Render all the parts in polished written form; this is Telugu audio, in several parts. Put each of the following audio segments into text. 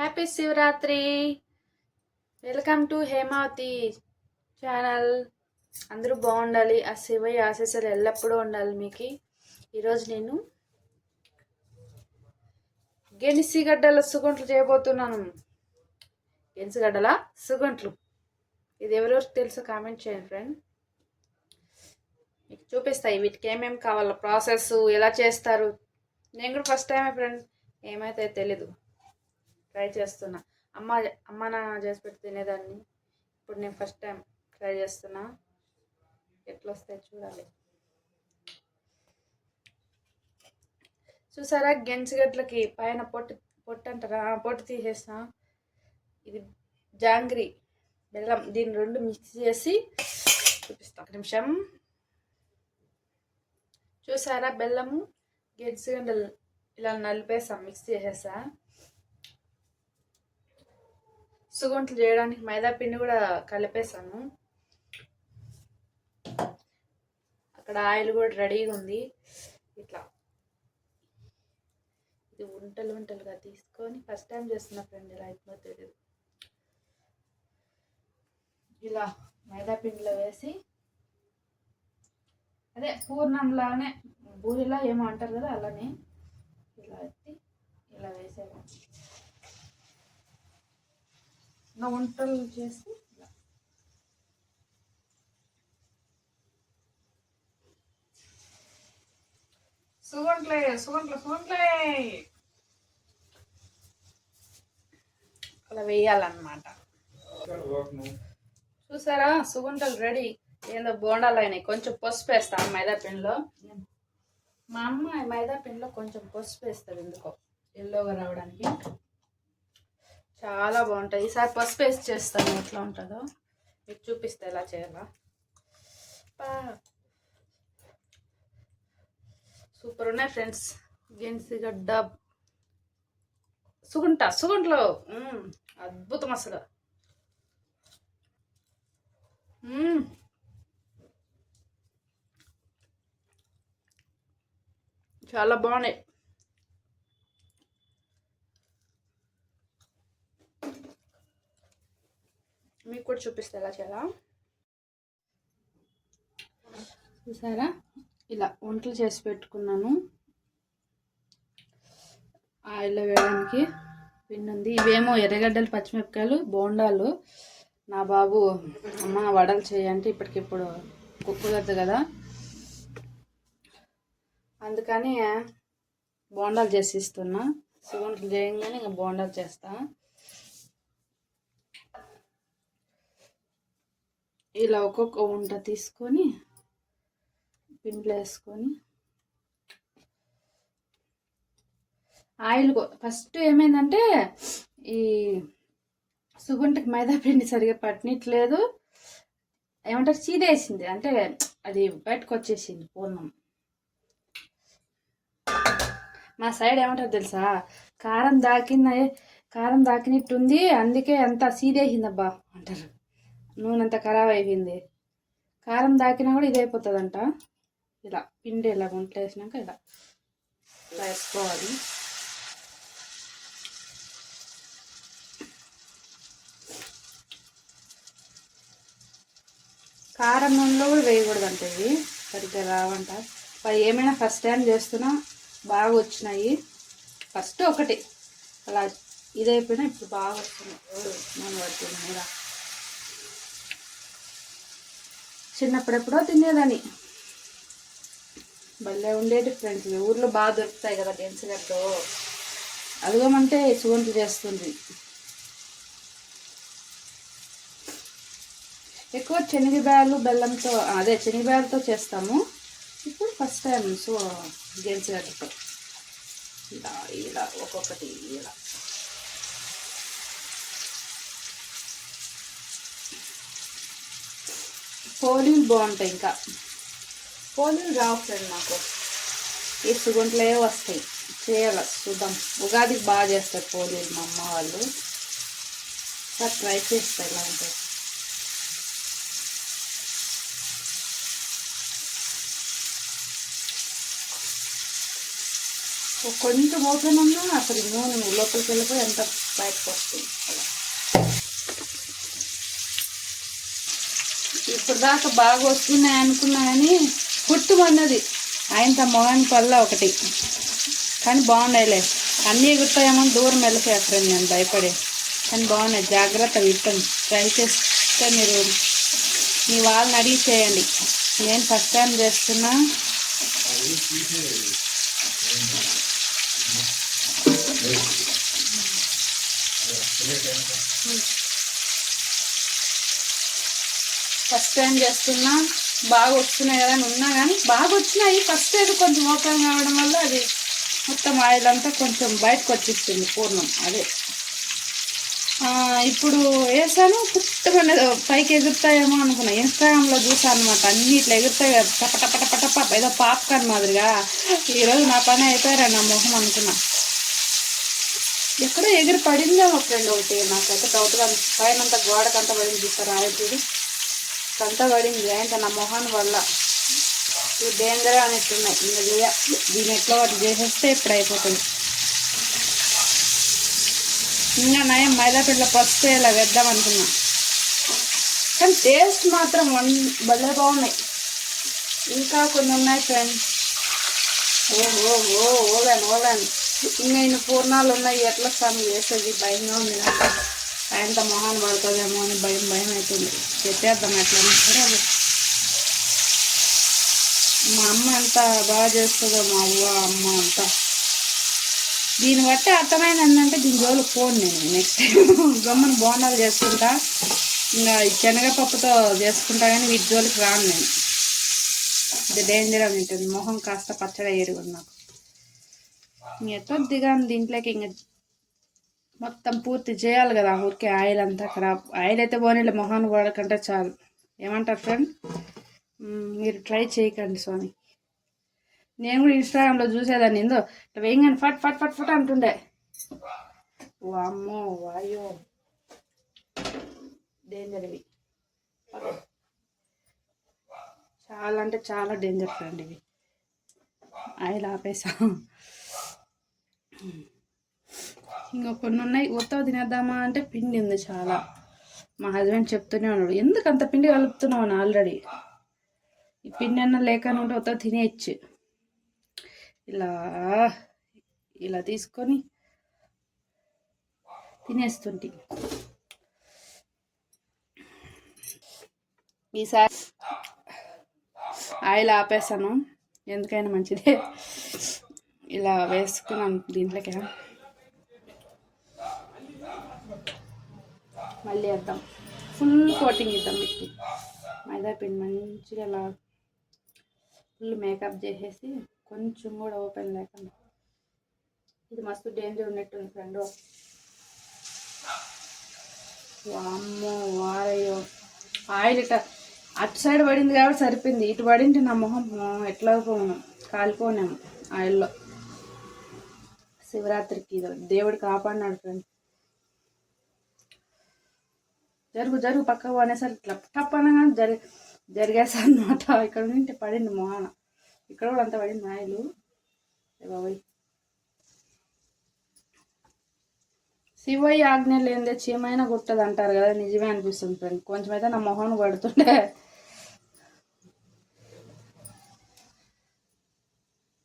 Happy Shivaratri. Welcome to Hemavathi channel. అందరూ బాగుండాలి, ఆ శివయ్య ఆశీస్సులు ఎల్లప్పుడూ ఉండాలి మీకు. ఈరోజు నేను గెనిసిగడ్డల సుగుంట్లు చేయబోతున్నాను. గెనిసిగడ్డల సుగుంట్లు, ఇది ఎవరెవరికి తెలుసో కామెంట్ చేయండి ఫ్రెండ్. మీకు చూపిస్తాయి వీటికి ఏమేమి కావాలో, ప్రాసెస్ ఎలా చేస్తారు. నేను కూడా ఫస్ట్ టైమే ఫ్రెండ్, ఏమైతే తెలీదు, ట్రై చేస్తున్నా. అమ్మ నాన్న చేసి పెట్టి తినేదాన్ని, ఇప్పుడు నేను ఫస్ట్ టైం ట్రై చేస్తున్నా. ఎట్లా వస్తాయి చూడాలి. చూసారా, గెంచిగడ్లకి పైన పొట్టు అంటారా, పొట్టు తీసేసిన. ఇది జాంగ్రీ బెల్లం, దీన్ని రెండు మిక్స్ చేసి చూపిస్తా. ఒక నిమిషం. చూసారా, బెల్లము గెంచిగడ్డలు ఇలా నలిపేసాం, మిక్స్ చేసేసా. సుగుంట్లు చేయడానికి మైదా పిండి కూడా కలిపేసాను. అక్కడ ఆయిల్ కూడా రెడీగా ఉంది. ఇట్లా ఇది ఉంటలుగా తీసుకొని, ఫస్ట్ టైం చేస్తున్నా ఫ్రెండ్, ఇలా అయిపోతే తెలియదు. ఇలా మైదా పిండిలో వేసి, అదే పూర్ణంలానే, బూరిలా ఏమో అంటారు కదా, అలానే ఇలా ఎత్తి ఇలా వేసేయాలి. వంటలు చేసి సుగుంట్లే అలా వేయాలన్నమాట. చూసారా, సుగుంటలు రెడీ. ఏందో బోండాలు అయినాయి. కొంచెం పసుపు వేస్తాను మైదా పిండిలో. మా అమ్మ మైదా పిండిలో కొంచెం పసుపు వేస్తుంది, ఎందుకో ఎల్లోగా రావడానికి. చాలా బాగుంటుంది. ఈసారి పసుపు వేసి చేస్తాను, ఎట్లా ఉంటుందో మీకు చూపిస్తే ఎలా చేయాలా. సూపర్ ఉన్నాయి ఫ్రెండ్స్. గెనిసిగడ్డ సుగుంట్లో అద్భుతం అసలు. చాలా బాగున్నాయి. మీకు కూడా చూపిస్తే ఎలా చేయాలా. చూసారా, ఇలా వంటలు చేసి పెట్టుకున్నాను. ఆయిల్లో వేయడానికి పిండి ఉంది. ఇవేమో ఎర్రగడ్డలు, పచ్చిమిరపకాయలు, బోండాలు. నా బాబు అమ్మ వడలు చేయంటే ఇప్పటికిప్పుడు కుదరదు కదా, అందుకని బోండాలు చేసి ఇస్తున్నా. సుగుంట్లు చేయంగానే ఇంకా బోండాలు చేస్తా. ఇలా ఒక్కొక్క వంట తీసుకొని పిండిలో వేసుకొని, ఆయిల్ ఫస్ట్ ఏమైందంటే, ఈ సుగుంటకి మైదా పిండి సరిగా పట్టనిట్లేదు. ఏమంటారు, చీదేసింది, అంటే అది బయటకు వచ్చేసింది పూర్ణం. మా సైడ్ ఏమంటారు తెలుసా, కారం దాకినట్టుంది, అందుకే అంతా సీదేసిందబ్బా అంటారు. నూనె అంతా ఖరాబ్ అయిపోయింది. కారం దాకినా కూడా ఇది అయిపోతుందంట. ఇలా పిండి ఇలా గుంటలు వేసినాక ఇలా వేసుకోవాలి. కారం నూనెలో కూడా వేయకూడదంట, ఇవి సరిగ్గా రావంట. ఏమైనా ఫస్ట్ టైం చేస్తున్నా, బాగా వచ్చినాయి. ఫస్ట్ ఒకటి అలా ఇదైపోయినా ఇప్పుడు బాగా వస్తున్నాయి. నూనె పడుతుంది మీద. చిన్నప్పుడెప్పుడో తినేదాన్ని, భలే ఉండేటి ఫ్రెండ్స్. ఊర్లో బాగా దొరుకుతాయి కదా గెనిసిగడ్డలు. అదిగోమంటే సుగుంట్లు చేస్తుంది. ఎక్కువ శనగబ్యాలు బెల్లంతో, అదే శనగబ్యాలతో చేస్తాము. ఇప్పుడు ఫస్ట్ టైం గెనిసిగడ్డతో ఇలా ఇలా ఒక్కొక్కటి ఇలా. పోలీలు బాగుంటాయి, ఇంకా పోలీలు రావు ఫ్రెండ్ నాకు. ఈ సుగుంట్లే వస్తాయి, చేయాలి చూద్దాం. ఉగాదికి బాగా చేస్తారు పోలీలు మా అమ్మ వాళ్ళు. ట్రై చేస్తారు ఇలా ఉంటాయి. కొంచెం ఓపెన్ ఉన్నా అసలు నూనె లోపలికి వెళ్ళిపోయి ఎంత బయటకు వస్తుంది అలా. ఇప్పుడు దాకా బాగా వస్తున్నాయి అనుకున్నా కానీ కుట్టుమన్నది ఆయనతో మొగాని పళ్ళ ఒకటి, కానీ బాగున్నాయిలే. అన్నీ ఎగురుతాయేమో దూరం వెళ్ళిపోయారు నేను భయపడే, కానీ బాగున్నాయి. జాగ్రత్త విట్టండి, ట్రై చేస్తే మీరు మీ వాళ్ళని అడిగి చేయండి. నేను ఫస్ట్ టైం చేస్తున్నా. ఫస్ట్ టైం చేస్తున్నా, బాగా వస్తున్నాయి కదా అని ఉన్నా కానీ బాగా వచ్చినాయి. ఫస్ట్ అయితే కొంచెం ఓపెన్ కావడం వల్ల అది మొత్తం ఆయిల్ అంతా కొంచెం బయటకు వచ్చేస్తుంది పూర్ణం. అదే ఇప్పుడు వేసాను, పుట్టమనే పైకి ఎగురుతాయేమో అనుకున్నా. ఇన్స్టాగ్రామ్లో చూసాను అనమాట, అన్నీ ఇట్లా ఎగురుతాయి కదా టప టప టప టప, ఏదో పాప్కార్న్ మాదిరిగా. ఈరోజు నా పని అయిపోయారా నా మొహం అనుకున్నా. ఎక్కడో ఎగిరి పడిందేమో ఫ్రెండ్ ఒకటి, నాకైతే డౌట్గా పైనంతా గోడకంతా పడింది చూస్తారు ఆయిల్ అంతా పడింది. అయితే నా మొహం వల్ల ఇవి డేంజర్ అనేట్టున్నాయి. ఇంకా దీని ఎట్లా వాటి చేసేస్తే ఇప్పుడు అయిపోతుంది. ఇంకా నయం మైదా పిండిలో పసుపు ఇలా వేద్దాం అనుకున్నా, కానీ టేస్ట్ మాత్రం భలే బాగున్నాయి. ఇంకా కొన్ని ఉన్నాయి ఫ్రెండ్స్. ఓలాను ఇంకా ఇన్ని పూర్ణాలు ఉన్నాయి, ఎట్లా స్వామి చేసేది భయంగా ఉంది నాకు. ఆయనతో మొహాన్ని పడుతుందేమో అని భయం అవుతుంది. పెట్టేద్దాం ఎట్లా సరే. మా అమ్మ ఎంత బాగా చేస్తుందో, మా అమ్మ అంతా. దీన్ని బట్టి అర్థమైంది ఏంటంటే దీని జోలు పోను నేను. నెక్స్ట్ టైం గమ్మని బోండాలు చేసుకుంటా, ఇంకా శనగపప్పుతో చేసుకుంటా, కానీ వీటి జోలికి రాను నేను. ఇది డేంజర్ అని ఉంటుంది. మొహం కాస్త పచ్చడి ఏరుగుంది నాకు. ఎట్లా దిగాను దీంట్లోకి, ఇంకా మొత్తం పూర్తి చేయాలి కదా. ఊరికే ఆయిల్ అంతా ఖరాబ్. ఆయిల్ అయితే పోనీలే, మొహాన్ని వాడకంటే చాలు. ఏమంటారు ఫ్రెండ్? మీరు ట్రై చేయకండి స్వామి. నేను కూడా ఇన్స్టాగ్రామ్లో చూసేదాన్ని, ఏందో వేయంగానే ఫట్ ఫట్ ఫట్ ఫట్ అంటుండే. వామ్మో వాయో, డేంజర్ ఇవి. చాలా అంటే చాలా డేంజర్ ఫ్రెండ్ ఇవి. ఆయిల్ ఆపేసా. ఇంకా కొన్ని ఉన్నాయి. ఉత్తవ తినేద్దామా అంటే పిండి ఉంది చాలా. మా హస్బెండ్ చెప్తూనే ఉన్నాడు, ఎందుకు అంత పిండి కలుపుతున్నావు అని. ఆల్రెడీ ఈ పిండి అన్న లేకుండా ఉంటే ఉత్తవ తినేయచ్చు. ఇలా ఇలా తీసుకొని తినేస్తుంటే. ఈసారి ఆయిల్ ఆపేసాను, ఎందుకైనా మంచిదే. ఇలా వేసుకున్నాను దీంట్లోకి. మళ్ళీ వేద్దాం, ఫుల్ కోటింగ్ ఇద్దాం వీటికి. మైదా పిండి మంచిగా ఇలా ఫుల్ మేకప్ చేసేసి, కొంచెం కూడా ఓపెన్ లేకుండా. ఇది మస్తు డేంజర్ ఉన్నట్టుంది ఫ్రెండ్. వామ్మో వారయ్యో, ఆయిల్ ఇట్లా అటు సైడ్ పడింది కాబట్టి సరిపోయింది. ఇటు పడింటే నా మొహం ఎట్లా కాలిపోనేమో ఆయిల్లో. శివరాత్రికి దేవుడు కాపాడినాడు ఫ్రెండ్. జరుగు పక్కకు పోనేసరికి ఇట్లా టప్పనగా జరిగేసా అనమాట. ఇక్కడ నుండి పడింది మొహాన, ఇక్కడ కూడా అంత పడింది ఆయిల్. బాబాయ్, శివయ్య ఆజ్ఞ లేదే చీమైనా గుట్టదు అంటారు కదా, నిజమే అనిపిస్తుంది ఫ్రెండ్. కొంచెం అయితే నా మొహం పడుతుండే.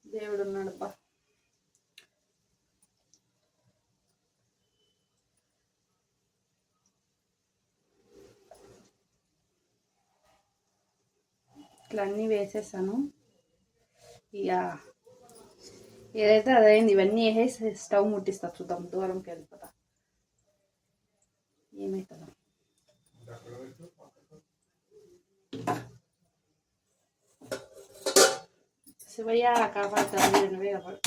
దేవుడు ఉన్నాడబ్బా. ఇట్లా అన్నీ వేసేసాను. ఇక ఏదైతే అదైంది. ఇవన్నీ వేసేసి స్టవ్ ముట్టిస్తా, చూద్దాం. దూరంకి వెళ్ళిపోతా, ఏమవుతుందో. శివయ్య కాపాడుతాను, నువ్వే కాపాడు.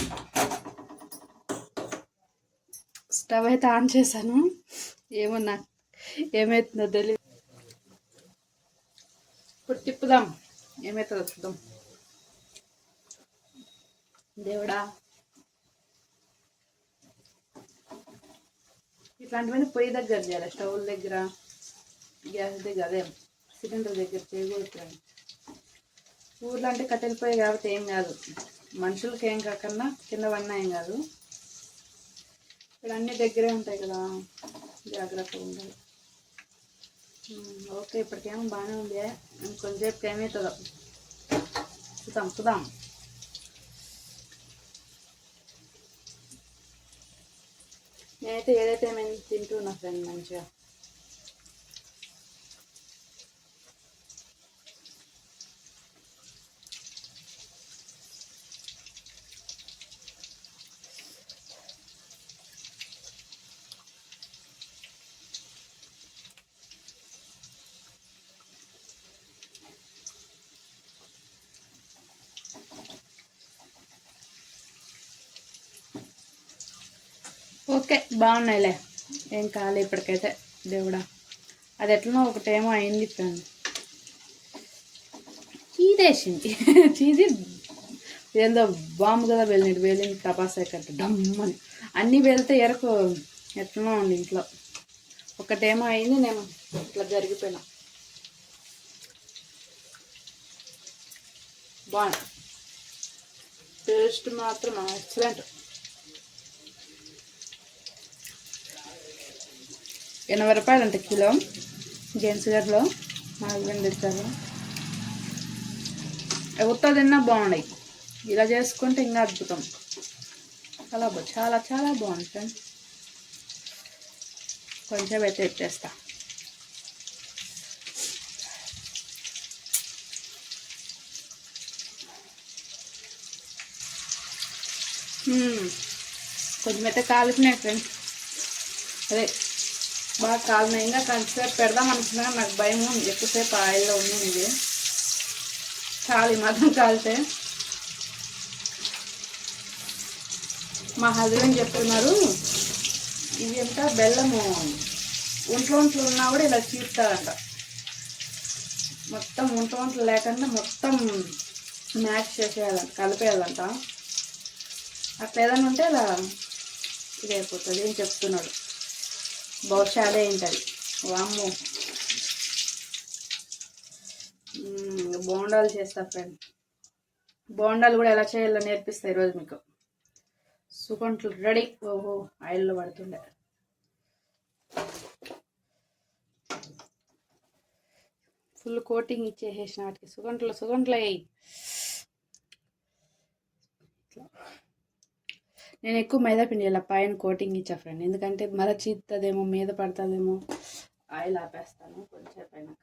స్టవ్ అయితే ఆన్ చేశాను, ఏమన్నా ఏమవుతుందో తెలియదు. ఇప్పుడు తిప్పుదాం, ఏమవుతుందో చూద్దాం. దేవుడా, ఇట్లాంటివన్నీ పొయ్యి దగ్గర చేయాలి, స్టవ్ దగ్గర, గ్యాస్ దగ్గర, అదే సిలిండర్ దగ్గర చేయకూడదు. ఊర్లో అంటే కట్టెలు పొయ్యి కాబట్టి ఏం కాదు, మనుషులకి ఏం కాకుండా కింద పడినా ఏం కాదు. ఇక్కడ అన్నీ దగ్గరే ఉంటాయి కదా, జాగ్రత్తగా ఉండాలి. ఓకే, ఇప్పటికేమో బాగానే ఉంది. కొంచెంసేపు ఏమవుతుందో చూద్దాం. నేనైతే ఏదైతే మేము తింటున్నా ఫ్రెండ్ మంచిగా. ఓకే, బాగున్నాయిలే, ఏం కాలే ఇప్పటికైతే దేవుడా. అది ఎట్లనో ఒకటేమో అయింది ఫ్రెండ్, చీదేసింది. చీది ఏందో బాంబు కదా వెళ్ళింది టపాసాయి కట్ట డమ్మని. అన్నీ వెళ్తే ఎరకు ఎట్లనో ఉంది ఇంట్లో. ఒకటేమో అయింది, నేను ఇట్లా జరిగిపోయినా. బాగుంది, టేస్ట్ మాత్రం ఎక్సలెంట్. 80 రూపాయలు అంట కిలో. జెంట్స్ గడ్లో మా హస్బెండ్ తెచ్చారు. ఉత్త తిన్నా బాగున్నాయి, ఇలా చేసుకుంటే ఇంకా అద్భుతం. చాలా చాలా బాగుంది ఫ్రెండ్. కొంచెం అయితే ఎత్తేస్తా. కొంచెం అయితే కాలుతున్నాయి ఫ్రెండ్. అదే బాగా కాలినాయి. ఇంకా కొంచెంసేపు పెడదాం అనుకున్నా, నాకు భయం ఎక్కువసేపు ఆయిల్లో ఉంది. ఇది చాలు మాత్రం కాలితే. మా హస్బెండ్ చెప్తున్నారు, ఇది ఎంత బెల్లము ఒంట్లో ఉన్నా కూడా ఇలా చీపుతారంట. మొత్తం ఒంట్లో లేకుండా మొత్తం మ్యాచ్ చేసేయాలంట, కలిపేయాలంట. అట్లా ఏదైనా ఉంటే ఇలా ఇది అయిపోతుంది అని చెప్తున్నాడు. బహుశా అదే ఉంటుంది. వామ్మో, బోండాలు చేస్తా ఫ్రెండ్. బోండాలు కూడా ఎలా చేయాలో నేర్పిస్తా ఈరోజు మీకు. సుగంట్లు రెడీ. ఓహో, ఆయిల్లో పడుతుండే. ఫుల్ కోటింగ్ ఇచ్చేసేసిన వాటికి. సుగంట్లు అయ్యి. నేను ఎక్కువ మైదా పిండి ఇలా పైన కోటింగ్ ఇచ్చా ఫ్రెండ్, ఎందుకంటే మళ్ళీ చీత్తదేమో, మీద పడుతుందేమో. ఆయిల్ ఆపేస్తాను కొంచెం అయినాక.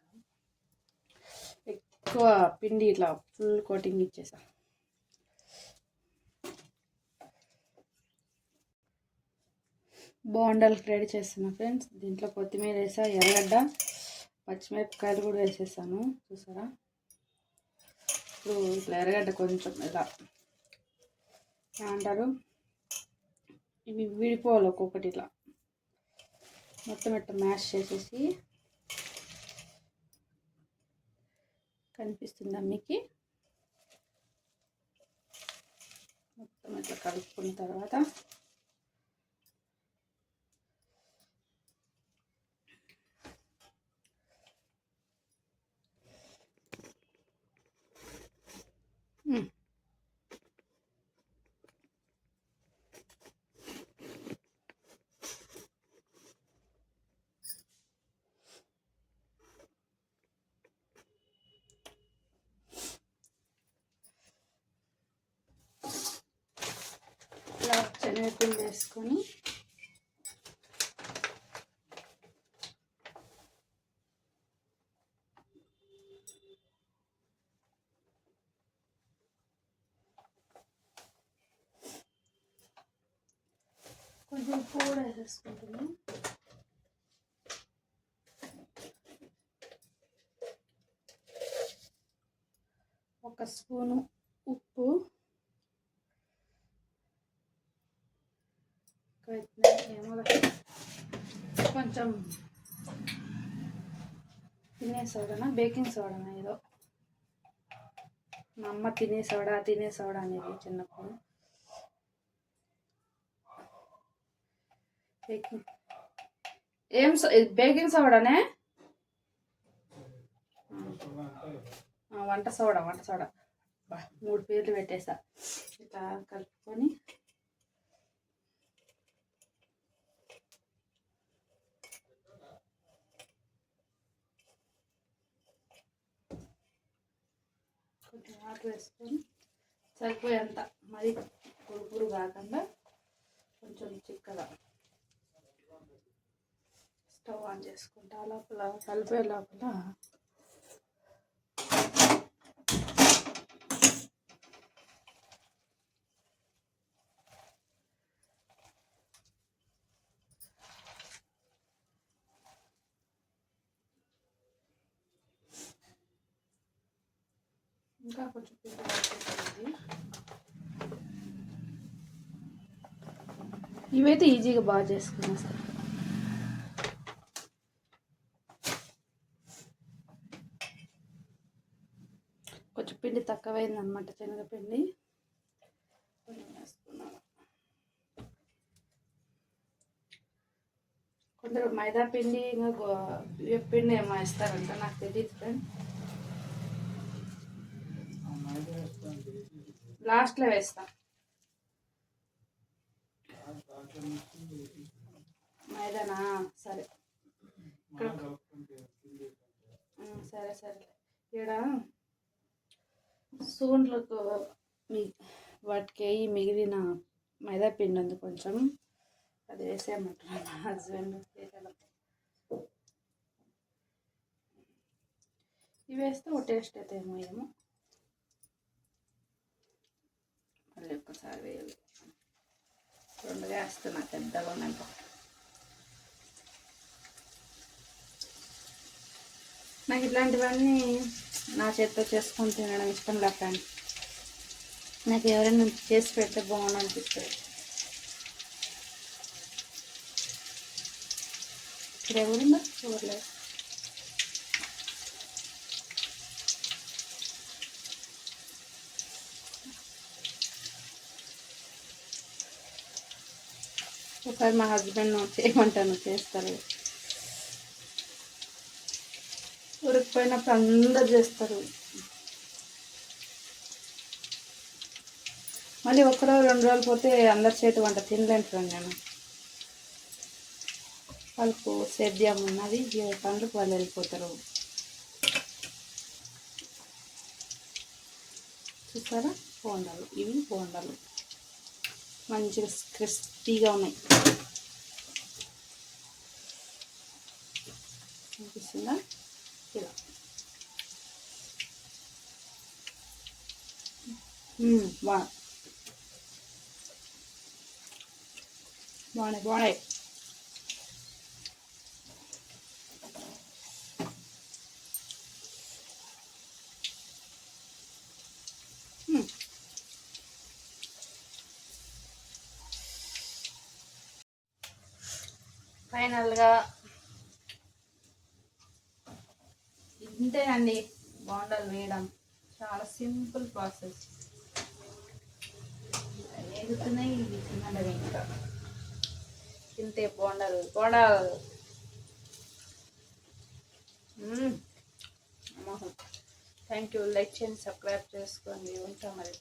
ఎక్కువ పిండి ఇట్లా ఫుల్ కోటింగ్ ఇచ్చేసా. బోండాలు రెడీ చేస్తున్నా ఫ్రెండ్స్. దీంట్లో కొత్తిమీర వేసా, ఎర్రగడ్డ, పచ్చిమిరపకాయలు కూడా వేసేసాను. చూసారా, ఇప్పుడు ఇట్లా ఎర్రగడ్డ కొంచెం ఇలా అంటారు, ఇవి విడిపోవాలి ఒక్కొక్కటి. ఇట్లా మొత్తం ఇట్లా మ్యాష్ చేసేసి, కనిపిస్తుందా మీకు? మొత్తం ఇట్లా కలుపుకున్న తర్వాత ఇలా శనగపిండి వేసుకొని కొంచెం ఉప్పు కూడా వేసేసుకుంటున్నాం. ఒక స్పూను ఉప్పు, కొంచెం తినే సోడానా, బేకింగ్ సోడానా ఏదో. మా అమ్మ తినే సోడా అనేది చిన్నప్పుడు. బేకింగ్ సోడానే, వంట సోడా. 3 పేర్లు పెట్టేసా. ఇట్లా కలుపుకొని కొంచెం వాటర్ వేసుకొని సరిపోయేంత మరి పురుపురు కాకుండా కొంచెం చిక్కగా స్టవ్ ఆన్ చేసుకుంటా. లోపల కలిపే లోపల ఇంకా కొంచెం పిండి పడుతుంది. ఇవైతే ఈజీగా బాగా చేసుకునేస్తాను. కొంచెం పిండి తక్కువైందనమాట, శనగపిండి కొంచెం వేసుకున్నాను. కొందరు మైదా పిండి ఇంకా పిండి ఏమో వేస్తారంట, నాకు తెలియదు ఫ్రెండ్. లాస్ట్లో వేస్తా. మైదానా? సరే సరే సరే. ఇక్కడ సూండ్లకు వాటికి మిగిలిన మైదా పిండి ఉంది కొంచెం, అది వేసేయమంటున్నాను మా హస్బెండ్. ఇవి వేస్తే ఒక టేస్ట్ అయితే ఏమో మళ్ళీ ఒక్కసారి వేయాలి. రెండుగా వేస్తున్నా, పెద్దగా ఉన్నాయి. నాకు ఇట్లాంటివన్నీ నా చేతితో చేసుకొని తినడం ఇష్టం లేక, నాకు ఎవరైనా చేసి పెడితే బాగుండు అనిపిస్తుంది. ఇక్కడ ఎవరుందో చూడలేదు. ఒకసారి మా హస్బెండ్ చేయమంటాను, చేస్తారు. ఉరికిపోయినప్పుడు అందరు చేస్తారు. మళ్ళీ ఒక్కరోజు 2 రోజులు పోతే అందరి చేతి వంట తినలేంటాను నేను. వాళ్ళకు సేద్యం ఉన్నది, పనులకు వాళ్ళు వెళ్ళిపోతారు. చూసారా బోండాలు, ఇవి బోండాలు మంచిగా క్రిస్పీగా ఉన్నాయి. అనిపిస్తుందా? ఇలా బాగున్నాయి. ఫైనల్గా ఇంతేనండి, బోండాలు వేయడం చాలా సింపుల్ ప్రాసెస్. వేగుతున్నాయి, ఇవి తినడమే ఇంకా. తింటే బోండాలు. Thank you. లైక్ చేయండి, సబ్స్క్రైబ్ చేసుకోండి. ఉంటాం మరి.